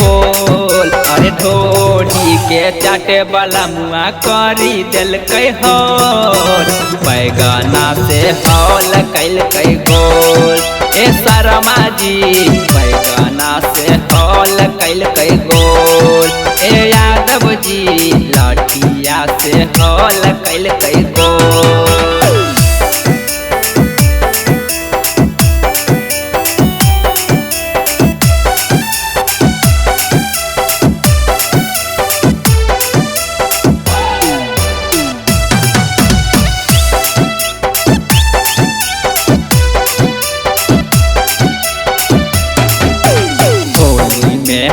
पोल। अरे ढोढ़ी के चाटे वाला मुआ करी दिल कई होल। बैगना से हौल कैल कई गोल। ए शर्मा जी बैगना से हौल कैल कई गोल। ए यादव जी लाठिया से हौल कैल कई गोल।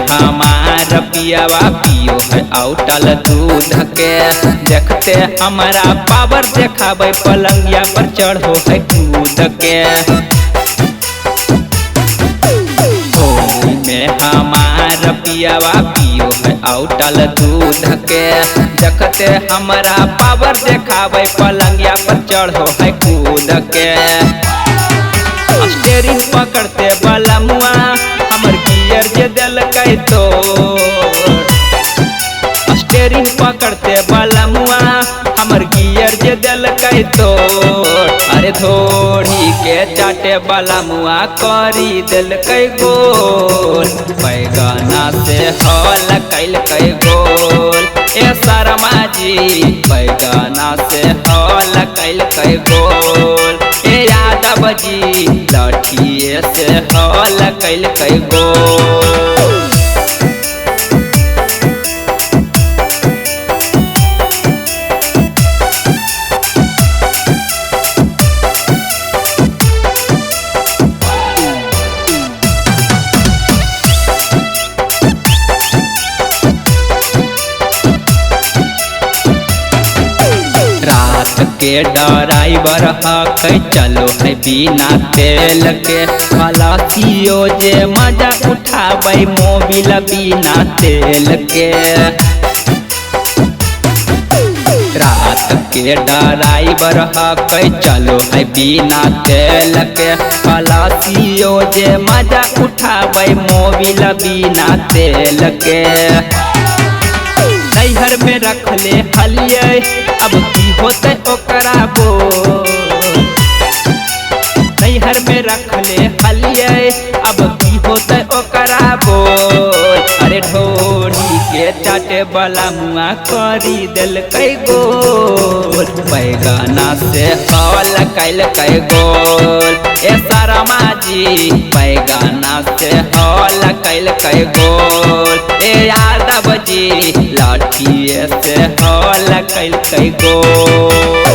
हमारा पियावा पियो है औटल दूध के। देखते हमारा पावर देखाबे पलंगिया पर चढ़ो है कूद के। होली में हमारा पियावा पियो है औटल दूध के। देखते हमारा पावर देखाबे पलंगिया पर चढ़ो है कूद के। स्टेरिंग पकड़ते वाला मुआ हमर गियर जे दिल कई तो। स्टेरिंग पकड़ते वाला मुआ हमर गियर जे दिल कई तो। अरे ढोढ़ी के चाटे वाला मुआ करी दिल कई गोल। बैगना से हौल कैल कई गोल। ए शर्मा जी बैगना से हौल कैल कई गोल। ए यादव जी लाठिए से हौल कैल कई गोल। के ड्राइवर हकै चलो है बिना तेल के। खलासियो जे मजा उठाबै मोबिल बिना तेल के। रात के ड्राइवर हकै चलो है बिना तेल के। खलासियो जे मजा उठाबै मोबिल बिना तेल के। नैहर में रख ले हलिये अब की होते ओकरा बोल। नैहर में रख ले हलिये अब की होते ओकरा बोल। अरे ढोढ़ी के चाटे वाला मुआ करी दिल कई गोल। बैगना से हौल कैल कई गोल। ए शर्मा जी बैगना से हौल कैल कई गोल। ए यादव जी लाठिए से हौल कैल कई गोल।